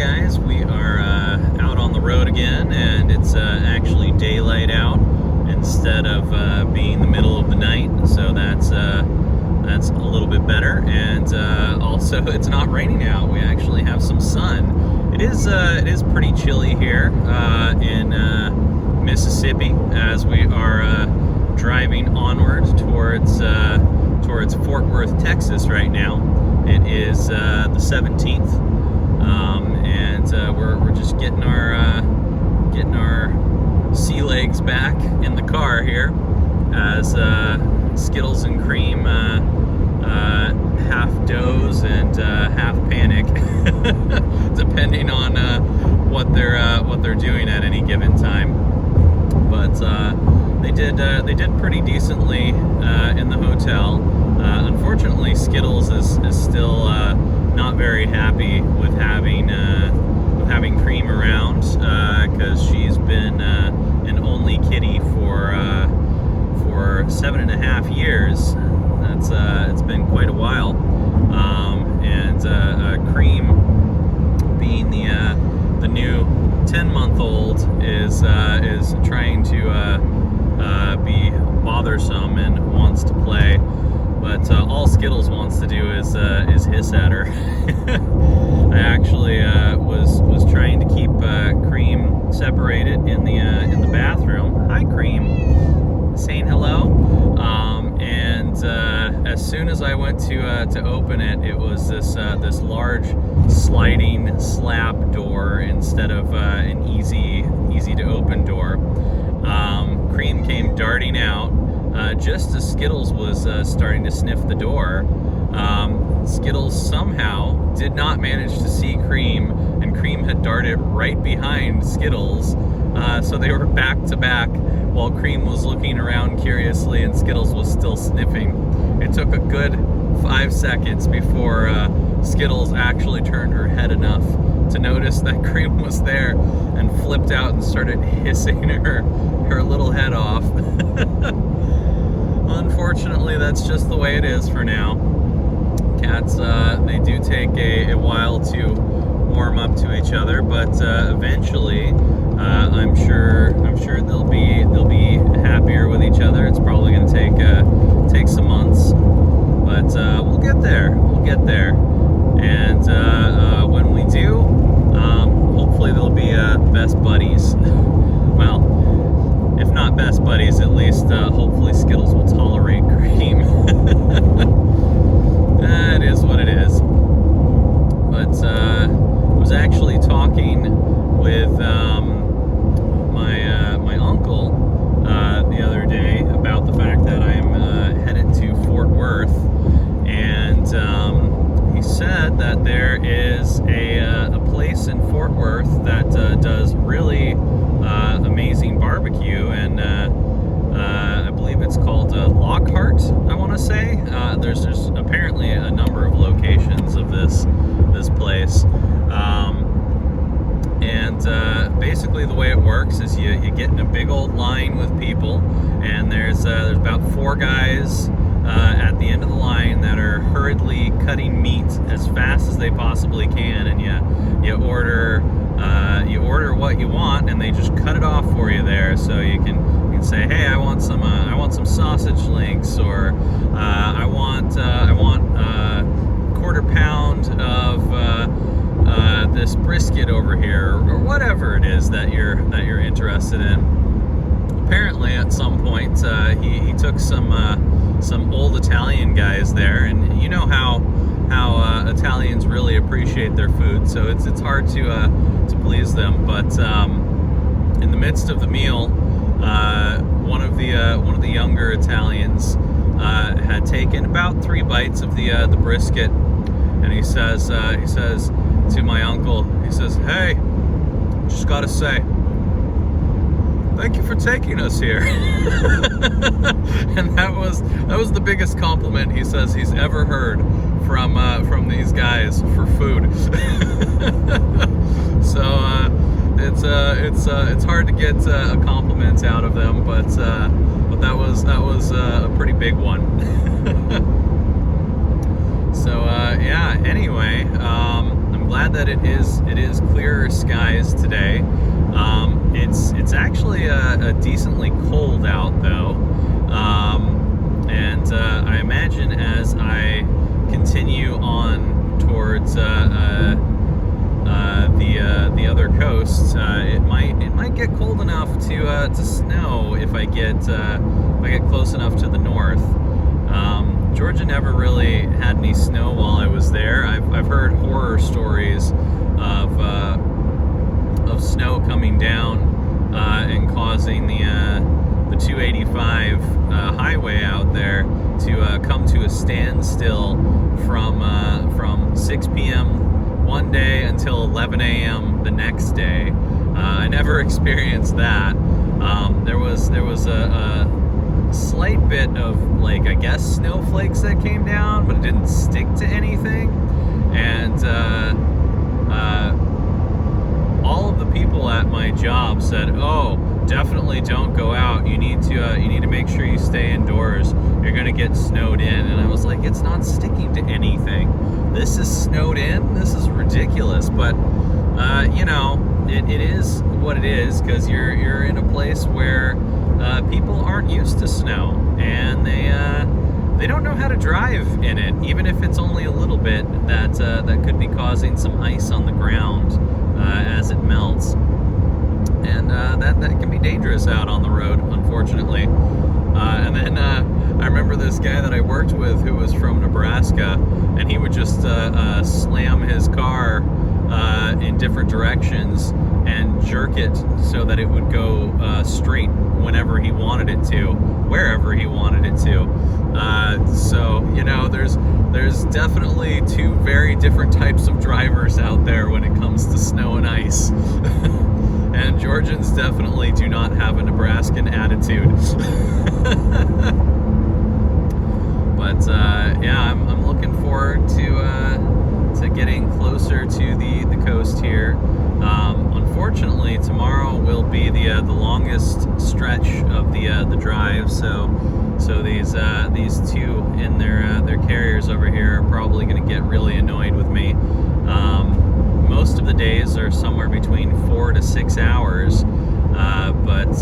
guys, we are out on the road again, and it's actually daylight out instead of being the middle of the night, so that's a little bit better. And also, it's not raining out. We actually have some sun. It is pretty chilly here in Mississippi as we are driving onward towards Fort Worth, Texas right now. It is the 17th, and we're just getting our sea legs back in the car here as Skittles and Cream half doze and half panic, depending on what they're doing at any given time. But they did pretty decently in the hotel. Unfortunately, Skittles is still not very happy with having Cream around because she's been an only kitty for 7.5 years. It's been quite a while, and Cream, being the new 10-month-old, is trying to be bothersome and wants to play. But all Skittles wants to do is hiss at her. I actually was trying to keep Cream separated in the bathroom. Hi, Cream, saying hello. And as soon as I went to open it, it was this large sliding slab door instead of an easy to open door. Cream came darting out. Just as Skittles was starting to sniff the door, Skittles somehow did not manage to see Cream, and Cream had darted right behind Skittles, so they were back to back while Cream was looking around curiously and Skittles was still sniffing. It took a good 5 seconds before Skittles actually turned her head enough to notice that Cream was there and flipped out and started hissing her little head off. Unfortunately, that's just the way it is for now. Cats, they do take a while to warm up to each other, but eventually, I'm sure they'll be happier with each other. It's probably going to take some months, but we'll get there. And when we do, hopefully they'll be best buddies. Well, if not best buddies, at least hopefully Skittles will tolerate Cream. That is what it is. But I was actually talking with my uncle the other day about the fact that I'm headed to Fort Worth, and he said that there is a place in Fort Worth that does really amazing barbecue, and I believe it's called Lockhart, I want to say. There's apparently a number of locations of this place, and basically the way it works is you get in a big old line with people, and there's about 4 guys at the end of the line that are hurriedly cutting meat as fast as they possibly can, and you order what you want, and they just cut it off for you there. So you can say, hey, I want some sausage links, or I want quarter pound of this brisket over here, or whatever it is that you're interested in. Apparently, at some point, he took some old Italian guys there, and you know how Italians really appreciate their food, so it's hard to please them. But in the midst of the meal, one of the younger Italians had taken about 3 bites of the brisket, and he says to my uncle, he says, "Hey, just gotta say, thank you for taking us here." And that was the biggest compliment he says he's ever heard from these guys for food. So it's hard to get a compliment out of them, but that was a pretty big one. So yeah. Anyway, I'm glad that it is clearer skies today. It's actually a decently cold out though, and I imagine as I continue on towards the other coast, it might get cold enough to snow if I get close enough to the north. Georgia never really had any snow while I was there. I've heard horror stories of snow coming down and causing the 285 highway out there to come to a standstill from 6 p.m. one day until 11 a.m. the next day. I never experienced that. There was a slight bit of, like, I guess snowflakes that came down, but it didn't stick to anything. And all of the people at my job said, "Oh, definitely don't go out. You need to make sure you stay indoors. You're gonna get snowed in." And I was like, "It's not sticking to anything. This is snowed in. This is ridiculous." But it is what it is, because you're in a place where people aren't used to snow, and they don't know how to drive in it, even if it's only a little bit. That could be causing some ice on the ground as it melts, and that can be dangerous out on the road, unfortunately. And then I remember this guy that I worked with who was from Nebraska, and he would just slam his car in different directions and jerk it so that it would go straight whenever he wanted it to, wherever he wanted it to. So there's definitely two very different types of drivers out there when it comes to snow and ice. And Georgians definitely do not have a Nebraskan attitude. But I'm looking forward to getting closer to the coast here. Unfortunately, tomorrow will be the longest stretch of the drive. So these two in their carriers over here are probably going to get really annoyed with me. Most of the days are somewhere between 4 to 6 hours, but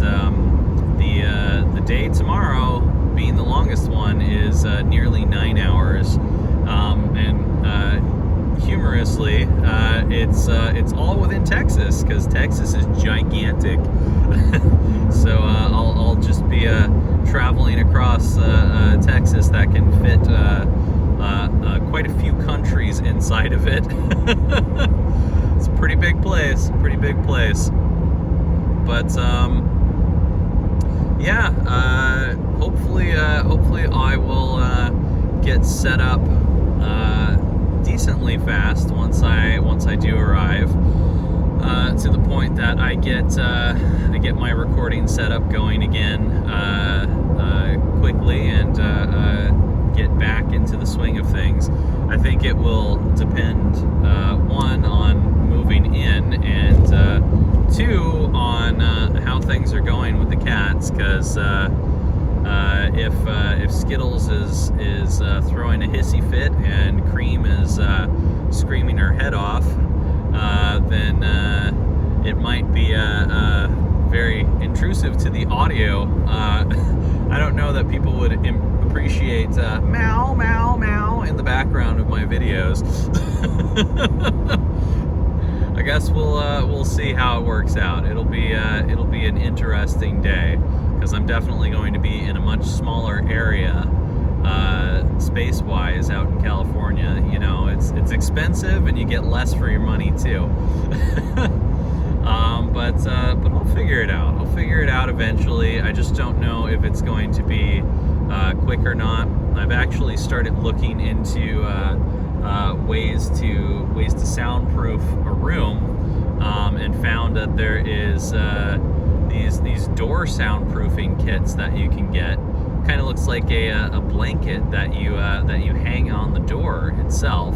the day tomorrow, being the longest one, is nearly 9 hours. And humorously, it's all within Texas, because Texas is gigantic. So I'll just be traveling across Texas that can fit quite a few countries inside of it. It's a pretty big place, but hopefully I will get set up decently fast once I do arrive, to the point that I get my recording setup going again quickly, and get back into the swing of things. I think it will depend, one, on moving in, and two, on how things are going with the cats, because if Skittles is throwing a hissy fit and Cream is screaming her head off, then it might be very intrusive to the audio. I don't know that people would appreciate meow, meow, meow in the background of my videos. I guess we'll see how it works out. It'll be an interesting day, because I'm definitely going to be in a much smaller area, space-wise, out in California. It's expensive, and you get less for your money too. But I'll figure it out. I'll figure it out eventually. I just don't know if it's going to be quick or not. I've actually started looking into ways to soundproof a room, and found that there is these door soundproofing kits that you can get. Kind of looks like a blanket that you hang on the door itself,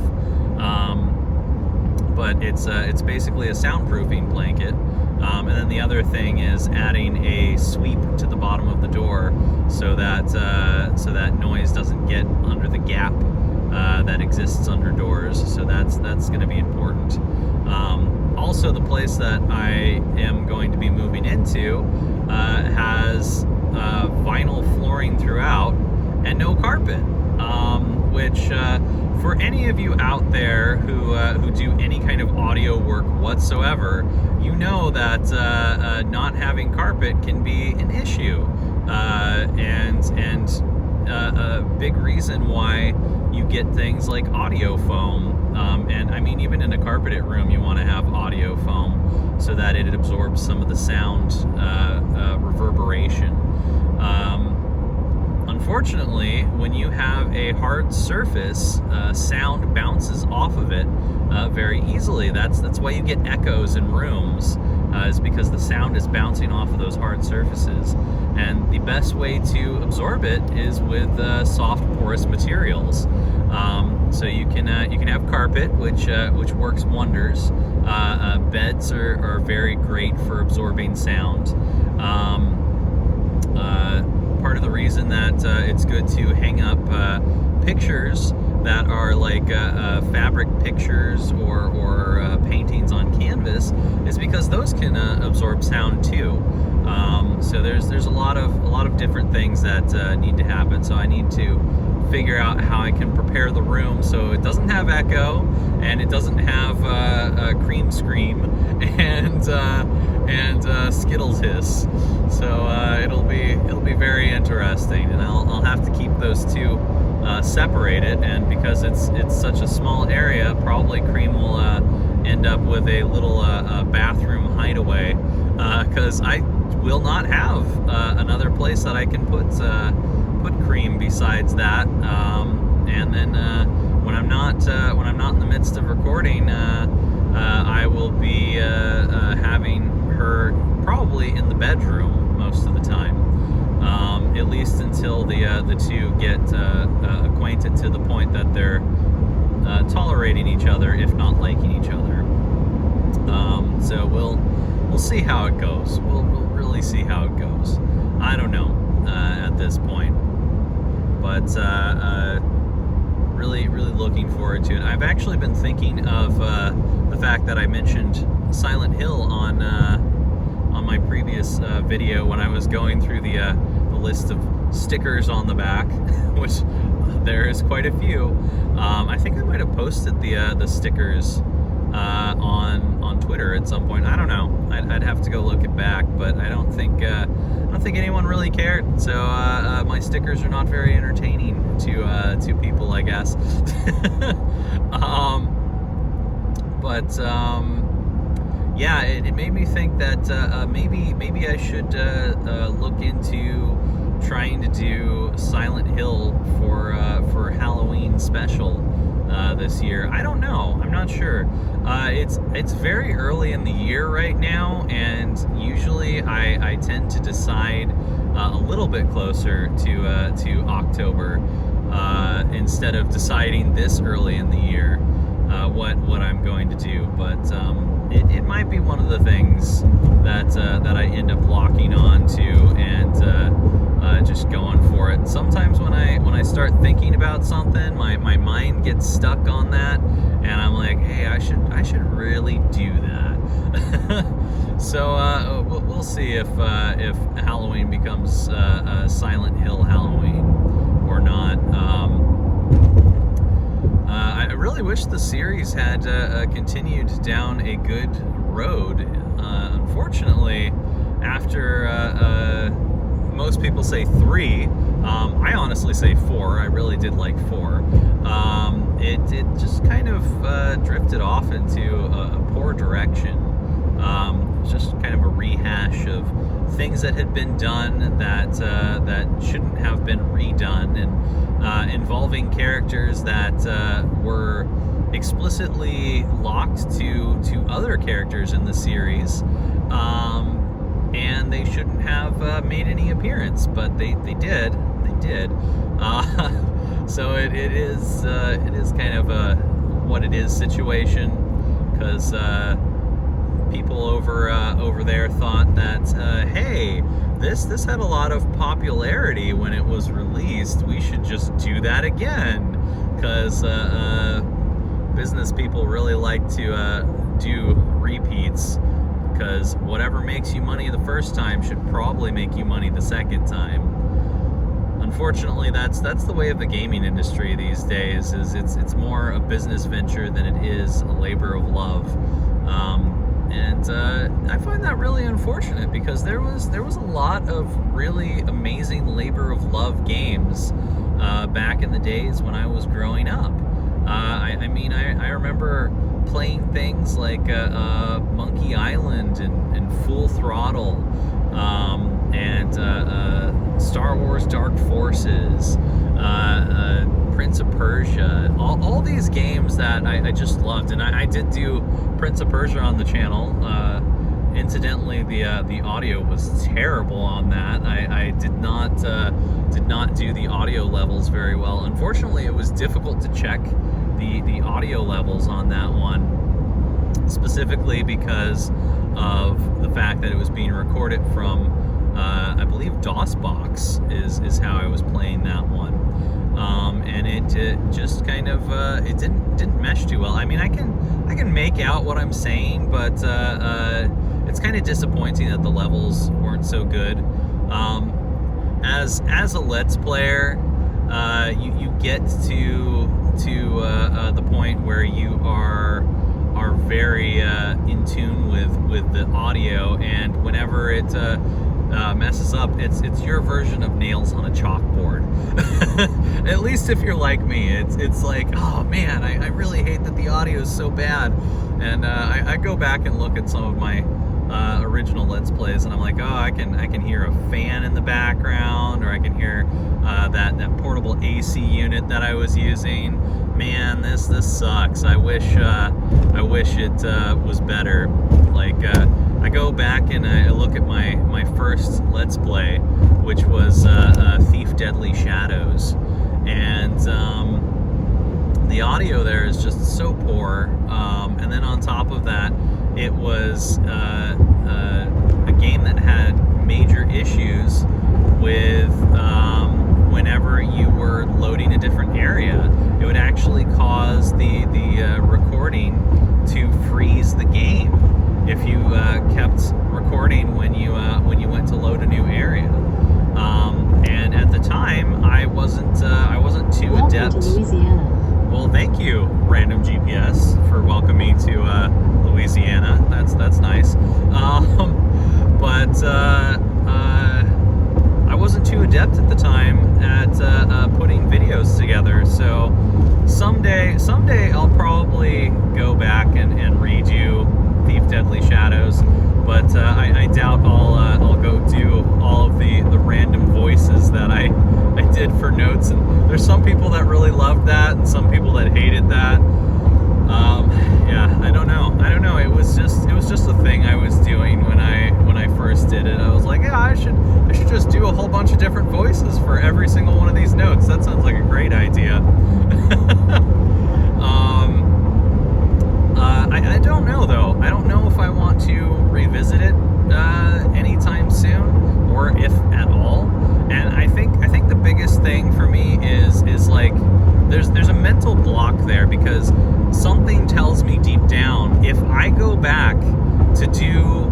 but it's basically a soundproofing blanket. And then the other thing is adding a sweep to the bottom of the door, so that noise doesn't get under the gap that exists under doors. So that's going to be important. also the place that I am going to be moving into has vinyl flooring throughout and no carpet, which for any of you out there who do any kind of audio work whatsoever, you know that not having carpet can be an issue, and a big reason why you get things like audio foam. And I mean, even in a carpeted room, you want to have audio foam so that it absorbs some of the sound reverberation. Unfortunately, when you have a hard surface, sound bounces off of it very easily. That's why you get echoes in rooms, is because the sound is bouncing off of those hard surfaces. And the best way to absorb it is with soft, porous materials. So you can have carpet, which works wonders. Beds are very great for absorbing sound. Part of the reason that it's good to hang up pictures that are like fabric pictures or paintings on canvas is because those can absorb sound too. So there's a lot of different things that need to happen. So I need to figure out how I can prepare the room so it doesn't have echo and it doesn't have a cream scream and Skittles hiss. So it'll be very interesting, and I'll have to keep those two separated. And because it's such a small area, probably Cream will end up with a little bathroom hideaway, because I will not have another place that I can put Cream besides that. And then when I'm not in the midst of recording, I will be having her probably in the bedroom most of the time, at least until the two get acquainted to the point that they're tolerating each other, if not liking each other. So we'll see how it goes. We'll really see how it goes. I don't know at this point, but really looking forward to it. I've actually been thinking of the fact that I mentioned Silent Hill on my previous video when I was going through the list of stickers on the back, which there is quite a few. I think I might have posted the stickers on Twitter at some point. I don't know. I'd have to go look it back, but I don't think anyone really cared. So my stickers are not very entertaining to people, I guess. Yeah, it made me think that maybe I should look into trying to do Silent Hill for Halloween special this year. I don't know. I'm not sure. It's very early in the year right now, and usually I tend to decide a little bit closer to October instead of deciding this early in the year what I'm going to do. But it might be one of the things that I end up locking on to and just going for it. Sometimes when I start thinking about something, my mind gets stuck on that, and I'm like, hey, I should really do that. So we'll see if Halloween becomes Silent Hill Halloween or not. I really wish the series had continued down a good road. Unfortunately, after most people say 3, I honestly say 4. I really did like 4. It just kind of drifted off into a poor direction. It was just kind of a rehash of things that had been done that shouldn't have been redone, and involving characters that were explicitly locked to other characters in the series, and they shouldn't have made any appearance, but they did. So it is kind of a what it is situation, because people over there thought that hey, this had a lot of popularity when it was released. We should just do that again, because business people really like to do repeats because whatever makes you money the first time should probably make you money the second time. Unfortunately, that's the way of the gaming industry these days. Is it's more a business venture than it is a labor of love, and I find that really unfortunate, because there was a lot of really amazing labor of love games back in the days when I was growing up. I mean, I remember playing things like Monkey Island and Full Throttle, and Star Wars Dark Forces, Prince of Persia, all these games that I just loved. And I did do Prince of Persia on the channel. Incidentally, the audio was terrible on that. I did not do the audio levels very well. Unfortunately, it was difficult to check the audio levels on that one, specifically because of the fact that it was being recorded from I believe DOSBox is how I was playing that one, and it just kind of it didn't mesh too well. I mean, I can make out what I'm saying, but it's kind of disappointing that the levels weren't so good. As a Let's Player, you get to the point where you are very in tune with the audio, and whenever it messes up, it's your version of nails on a chalkboard. At least if you're like me, it's like, oh man, I really hate that the audio is so bad. And I go back and look at some of my original Let's Plays, and I'm like, oh, I can hear a fan in the background, or I can hear that portable AC unit that I was using. Man, this sucks. I wish it was better. Like, I go back and I look at my first Let's Play, which was Thief Deadly Shadows, and the audio there is just so poor. And then on top of that, it was a game that had major issues with whenever you were loading a different area. It would actually cause the recording to freeze the game if you kept recording when you went to load a new area. And at the time, I wasn't too adept. Welcome to Louisiana. Well, thank you, Random GPS, for welcoming me to Louisiana. That's nice. But I wasn't too adept at the time at putting videos together. So someday I'll probably go back and redo Thief Deadly Shadows. But I doubt I'll go do all of the random voices that I did for notes. And there's some people that really loved that, and some people that hated that. Yeah, I don't know. It was just a thing I was doing when I first did it. I was like, yeah, I should just do a whole bunch of different voices for every single one of these notes. That sounds like a great idea. I don't know though. I don't know if I want to revisit it anytime soon, or if at all. And I think the biggest thing for me is like there's a mental block there, because something tells me deep down, if I go back to do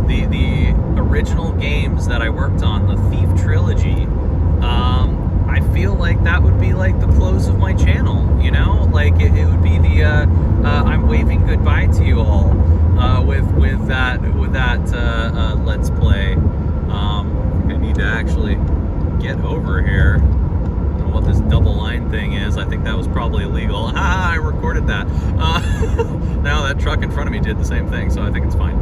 the original games that I worked on, the Thief trilogy, I feel like that would be like the close of my channel, you know? Like it would be the I'm waving goodbye to you all with that Let's Play. I need to actually get over here. I don't know what this double line thing is. I think that was probably illegal. I recorded that. Now that truck in front of me did the same thing, so I think it's fine.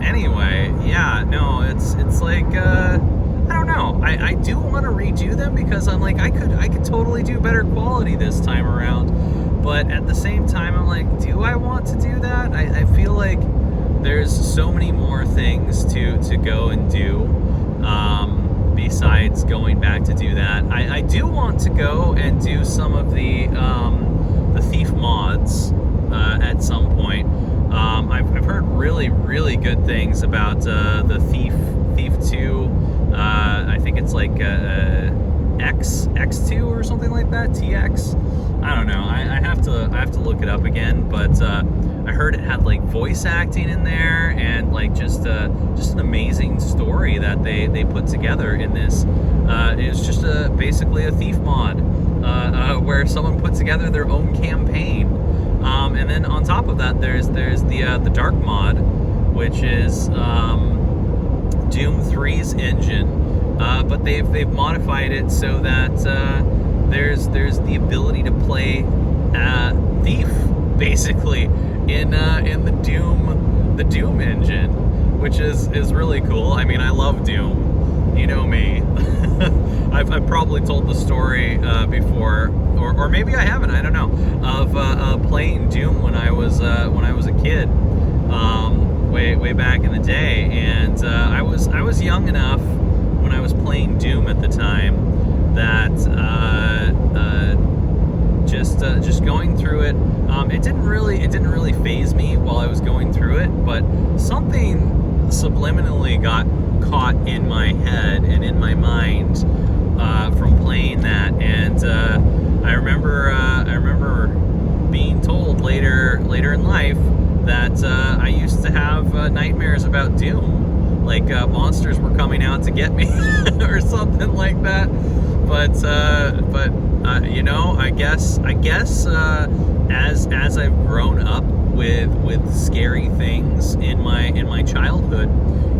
Anyway, yeah, no, it's like I don't know. I do want to redo them, because I'm like, I could totally do better quality this time around. But at the same time, I'm like, do I want to do that? I feel like there's so many more things to go and do besides going back to do that. I do want to go and do some of the Thief mods at some point. I've heard really good things about the Thief 2. I think it's like X2 or something like that, TX. I don't know. I have to look it up again, but I heard it had like voice acting in there and like just an amazing story that they put together in this. It was just basically a thief mod where someone put together their own campaign, and then on top of that, there's the dark mod, which is Doom 3's engine, but they've modified it so that there's the ability to play thief basically in the Doom engine, which is really cool. I mean, I love Doom, you know me. I've probably told the story before, or maybe I haven't. I don't know, of playing Doom when I was a kid, way back in the day, and I was young enough when I was playing Doom at the time that just going through it, it didn't really faze me while I was going through it, but something subliminally got caught in my head and in my mind from playing that, and I remember being told later in life that I used to have nightmares about Doom, like monsters were coming out to get me or something like that. But you know, I guess as I've grown up with scary things in my childhood,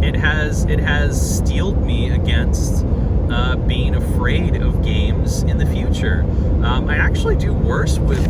it has steeled me against being afraid of games in the future. I actually do worse with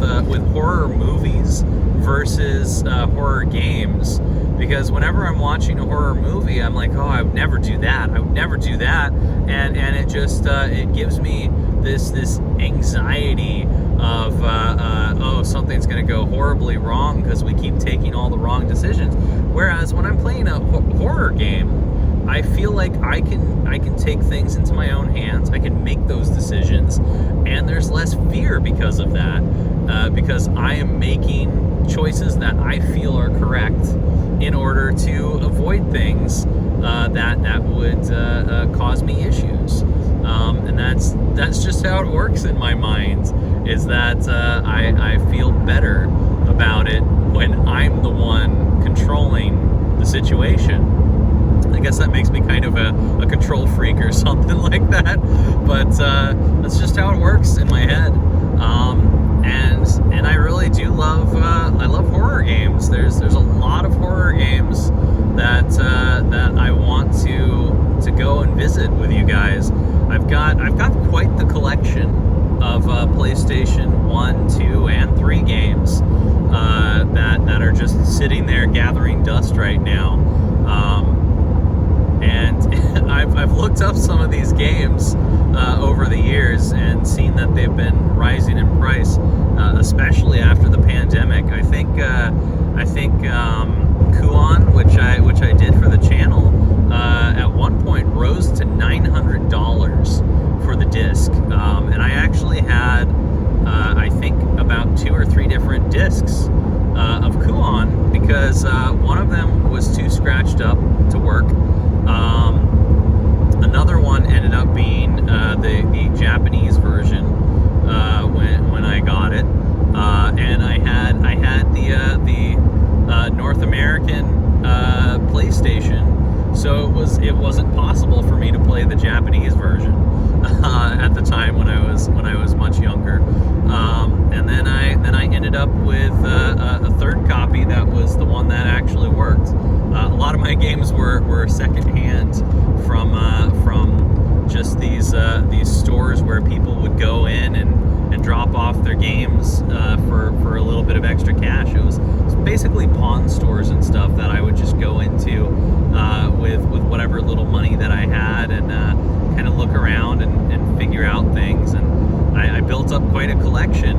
horror movies versus horror games, because whenever I'm watching a horror movie, I'm like, oh, I would never do that. I would never do that, and it just it gives me this anxiety of oh, something's going to go horribly wrong because we keep taking all the wrong decisions. Whereas when I'm playing a horror game, I feel like I can take things into my own hands. I can make those decisions, and there's less fear because of that, because I am making choices that I feel are correct in order to avoid things that would cause me issues. And that's just how it works in my mind, is that I feel better about it when I'm the one controlling the situation. I guess that makes me kind of a control freak or something like that, but that's just how it works in my head. And I really do love I love horror games. There's a lot of horror games that I want to go and visit with you guys. I've got quite the collection of PlayStation 1, 2, and 3 games that are just sitting there gathering dust right now. And I've looked up some of these games over the years and seen that they've been rising in price, especially after the pandemic. I think Kuon, which I did for the channel, at one point rose to $900 for the disc, and I actually had I think about 2 or 3 different discs of Kuon, because one of them was too scratched up to work. Another one ended up being the Japanese version when I got it, and I had the North American PlayStation, so it wasn't possible for me to play the Japanese version at the time when I was much younger. And then I ended up with a third copy that was the one that actually worked. A lot of my games were secondhand from just these stores where people would go in and drop off their games for a little bit of extra cash. It was basically pawn stores and stuff that I would just go into with whatever little money that I had, and kind of look around and figure out things. And I built up quite a collection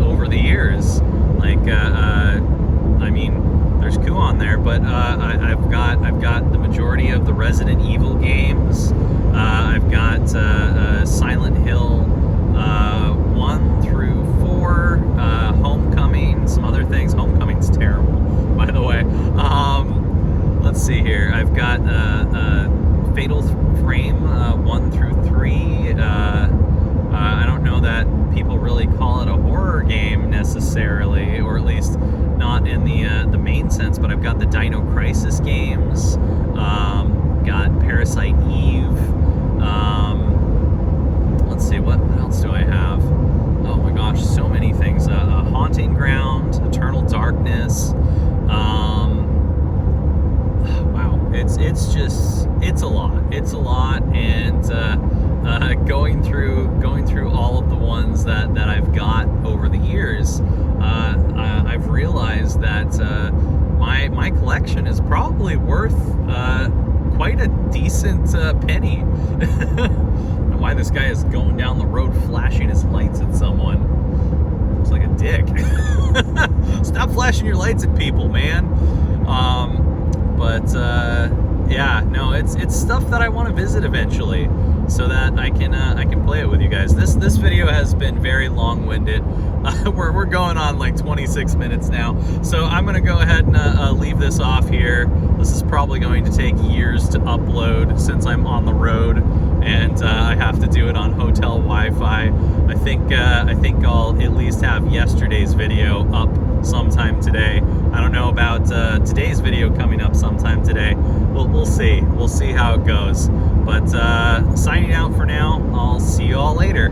over the years. Like I mean, there's Kuon there, but I've got the majority of the Resident Evil games. I've got Silent Hill 1 through 4, Homecoming, some other things. Homecoming's terrible, by the way. Let's see here. I've got Fatal Frame 1 through 3. I don't know that people really call it a horror game necessarily, or at least not in the main sense. But I've got the Dino Crisis games, got Parasite Eve. Let's see, what else do I have? Oh my gosh, so many things. Haunting Ground, Eternal Darkness. Wow, it's a lot. It's a lot, and going through all of the ones that I've got over the years, I've realized that my collection is probably worth quite a decent penny. I don't know why this guy is going down the road flashing his lights at someone. Looks like a dick. Stop flashing your lights at people, man. Yeah, no, it's stuff that I want to visit eventually, so that I can play it with you guys. This video has been very long-winded. We're going on like 26 minutes now, so I'm gonna go ahead and leave this off here. This is probably going to take years to upload since I'm on the road, and I have to do it on hotel Wi-Fi. I think I'll at least have yesterday's video up sometime today. I don't know about today's video coming up sometime today. We'll see. We'll see how it goes. But signing out for now. I'll see you all later.